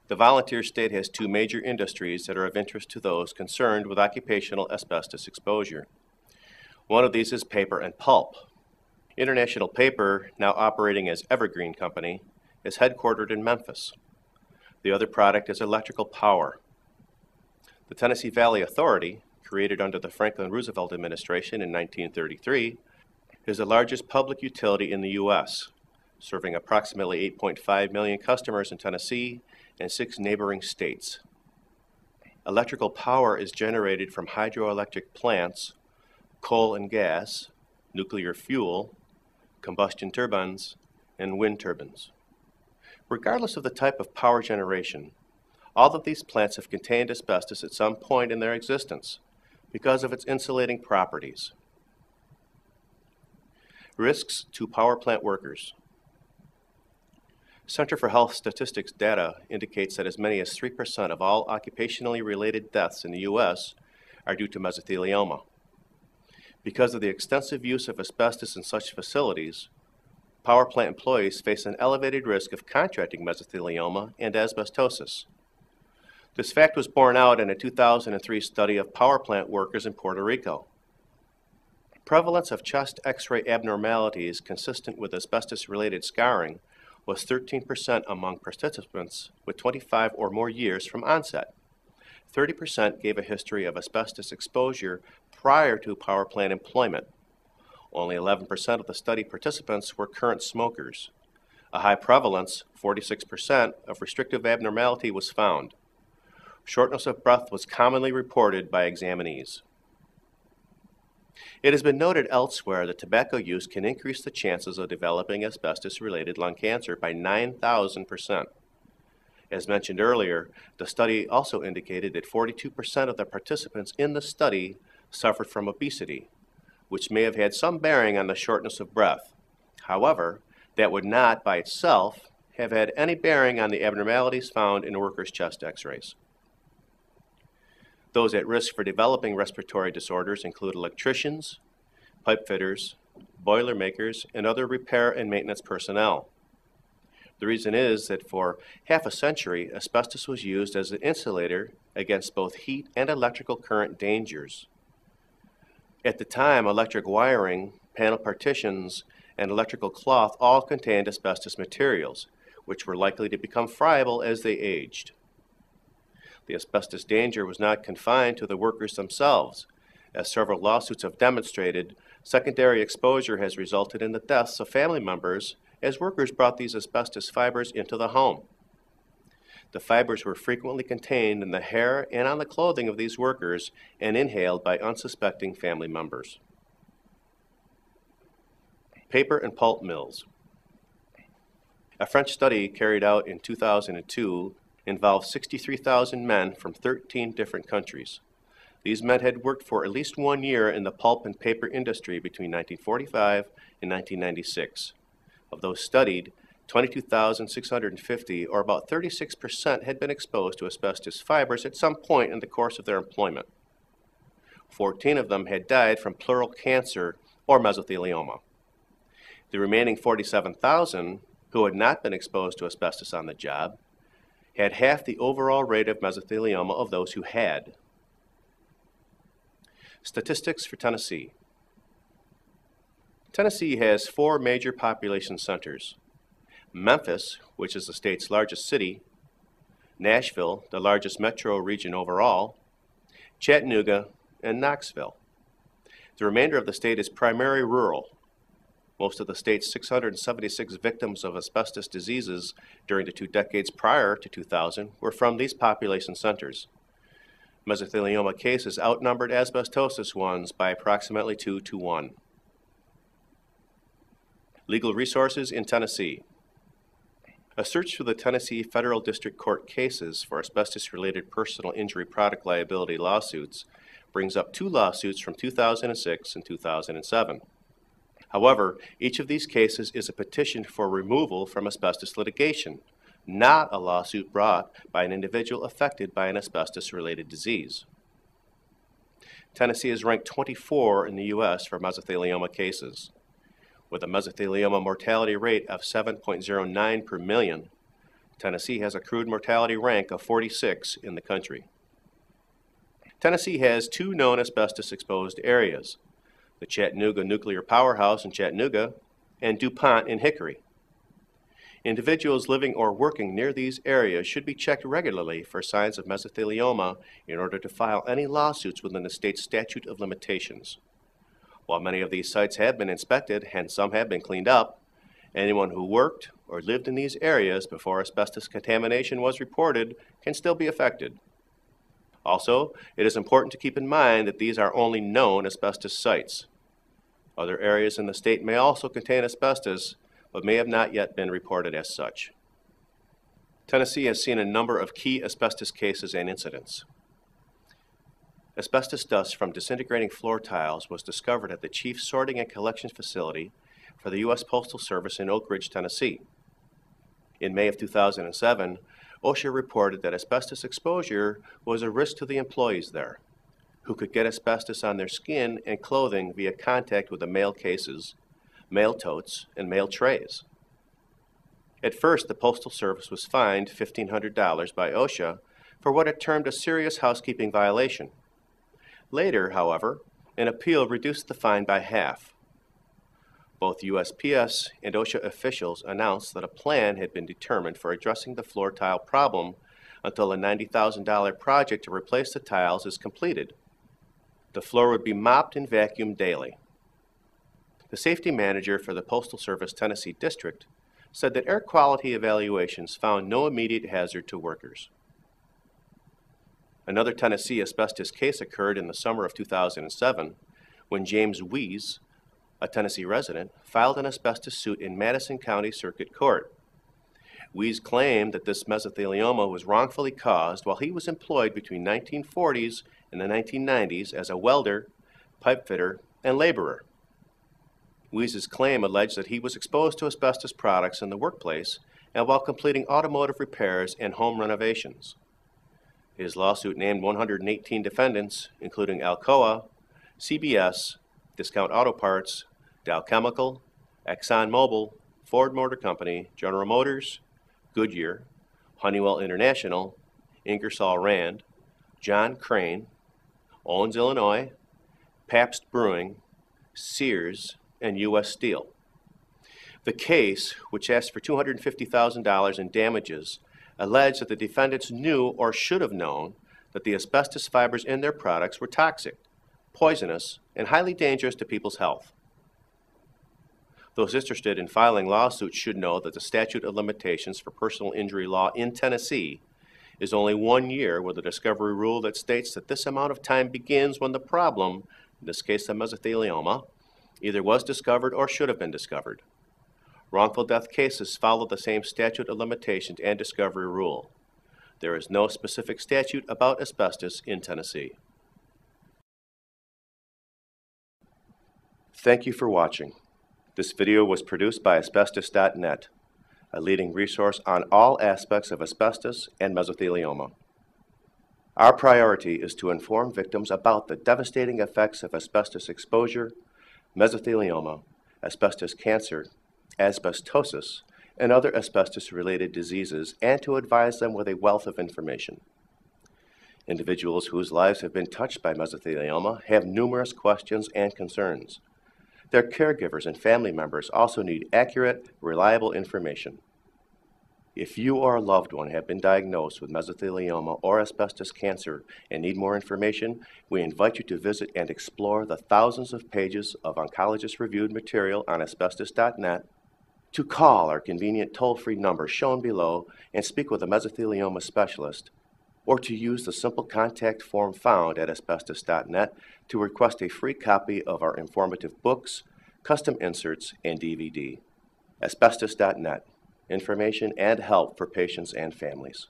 The volunteer state has two major industries that are of interest to those concerned with occupational asbestos exposure. One of these is paper and pulp. International Paper, now operating as Evergreen Company, is headquartered in Memphis. The other product is electrical power. The Tennessee Valley Authority, created under the Franklin Roosevelt administration in 1933, is the largest public utility in the U.S., serving approximately 8.5 million customers in Tennessee and 6 neighboring states. Electrical power is generated from hydroelectric plants, coal and gas, nuclear fuel, combustion turbines, and wind turbines. Regardless of the type of power generation, all of these plants have contained asbestos at some point in their existence because of its insulating properties. Risks to power plant workers. Center for Health Statistics data indicates that as many as 3% of all occupationally related deaths in the U.S. are due to mesothelioma. Because of the extensive use of asbestos in such facilities, power plant employees face an elevated risk of contracting mesothelioma and asbestosis. This fact was borne out in a 2003 study of power plant workers in Puerto Rico. Prevalence of chest X-ray abnormalities consistent with asbestos-related scarring was 13% among participants with 25 or more years from onset. 30% gave a history of asbestos exposure prior to power plant employment. Only 11% of the study participants were current smokers. A high prevalence, 46%, of restrictive abnormality was found. Shortness of breath was commonly reported by examinees. It has been noted elsewhere that tobacco use can increase the chances of developing asbestos-related lung cancer by 9,000%. As mentioned earlier, the study also indicated that 42% of the participants in the study suffered from obesity, which may have had some bearing on the shortness of breath. However, that would not by itself have had any bearing on the abnormalities found in workers' chest X-rays. Those at risk for developing respiratory disorders include electricians, pipe fitters, boiler makers, and other repair and maintenance personnel. The reason is that for half a century, asbestos was used as an insulator against both heat and electrical current dangers. At the time, electric wiring, panel partitions, and electrical cloth all contained asbestos materials, which were likely to become friable as they aged. The asbestos danger was not confined to the workers themselves. As several lawsuits have demonstrated, secondary exposure has resulted in the deaths of family members as workers brought these asbestos fibers into the home. The fibers were frequently contained in the hair and on the clothing of these workers and inhaled by unsuspecting family members. Paper and pulp mills. A French study carried out in 2002 involved 63,000 men from 13 different countries. These men had worked for at least 1 year in the pulp and paper industry between 1945 and 1996. Of those studied, 22,650, or about 36%, had been exposed to asbestos fibers at some point in the course of their employment. 14 of them had died from pleural cancer or mesothelioma. The remaining 47,000, who had not been exposed to asbestos on the job, had half the overall rate of mesothelioma of those who had. Statistics for Tennessee. Tennessee has 4 major population centers: Memphis, which is the state's largest city; Nashville, the largest metro region overall; Chattanooga; and Knoxville. The remainder of the state is primarily rural. Most of the state's 676 victims of asbestos diseases during the 2 decades prior to 2000 were from these population centers. Mesothelioma cases outnumbered asbestosis ones by approximately 2 to 1. Legal resources in Tennessee. A search through the Tennessee Federal District Court cases for asbestos-related personal injury product liability lawsuits brings up 2 lawsuits from 2006 and 2007. However, each of these cases is a petition for removal from asbestos litigation, not a lawsuit brought by an individual affected by an asbestos-related disease. Tennessee is ranked 24 in the U.S. for mesothelioma cases. With a mesothelioma mortality rate of 7.09 per million, Tennessee has a crude mortality rank of 46 in the country. Tennessee has two known asbestos-exposed areas, the Chattanooga Nuclear Powerhouse in Chattanooga and DuPont in Hickory. Individuals living or working near these areas should be checked regularly for signs of mesothelioma in order to file any lawsuits within the state's statute of limitations. While many of these sites have been inspected and some have been cleaned up, anyone who worked or lived in these areas before asbestos contamination was reported can still be affected. Also, it is important to keep in mind that these are only known asbestos sites. Other areas in the state may also contain asbestos, but may have not yet been reported as such. Tennessee has seen a number of key asbestos cases and incidents. Asbestos dust from disintegrating floor tiles was discovered at the Chief Sorting and Collection Facility for the U.S. Postal Service in Oak Ridge, Tennessee. In May of 2007, OSHA reported that asbestos exposure was a risk to the employees there, who could get asbestos on their skin and clothing via contact with the mail cases, mail totes, and mail trays. At first, the Postal Service was fined $1,500 by OSHA for what it termed a serious housekeeping violation. Later, however, an appeal reduced the fine by half. Both USPS and OSHA officials announced that a plan had been determined for addressing the floor tile problem until a $90,000 project to replace the tiles is completed. The floor would be mopped and vacuumed daily. The safety manager for the Postal Service Tennessee District said that air quality evaluations found no immediate hazard to workers. Another Tennessee asbestos case occurred in the summer of 2007 when James Wees, a Tennessee resident, filed an asbestos suit in Madison County Circuit Court. Wees claimed that this mesothelioma was wrongfully caused while he was employed between 1940s and the 1990s as a welder, pipe fitter, and laborer. Weese's claim alleged that he was exposed to asbestos products in the workplace and while completing automotive repairs and home renovations. His lawsuit named 118 defendants, including Alcoa, CBS, Discount Auto Parts, Dow Chemical, ExxonMobil, Ford Motor Company, General Motors, Goodyear, Honeywell International, Ingersoll Rand, John Crane, Owens, Illinois, Pabst Brewing, Sears, and U.S. Steel. The case, which asked for $250,000 in damages, alleged that the defendants knew or should have known that the asbestos fibers in their products were toxic, poisonous, and highly dangerous to people's health. Those interested in filing lawsuits should know that the statute of limitations for personal injury law in Tennessee is only 1 year with a discovery rule that states that this amount of time begins when the problem, in this case the mesothelioma, either was discovered or should have been discovered. Wrongful death cases follow the same statute of limitations and discovery rule. There is no specific statute about asbestos in Tennessee. Thank you for watching. This video was produced by Asbestos.net, a leading resource on all aspects of asbestos and mesothelioma. Our priority is to inform victims about the devastating effects of asbestos exposure, mesothelioma, asbestos cancer, asbestosis, and other asbestos-related diseases, and to advise them with a wealth of information. Individuals whose lives have been touched by mesothelioma have numerous questions and concerns. Their caregivers and family members also need accurate, reliable information. If you or a loved one have been diagnosed with mesothelioma or asbestos cancer and need more information, we invite you to visit and explore the thousands of pages of oncologist-reviewed material on Asbestos.net, to call our convenient toll-free number shown below and speak with a mesothelioma specialist, or to use the simple contact form found at Asbestos.net to request a free copy of our informative books, custom inserts, and DVD. Asbestos.net. Information and help for patients and families.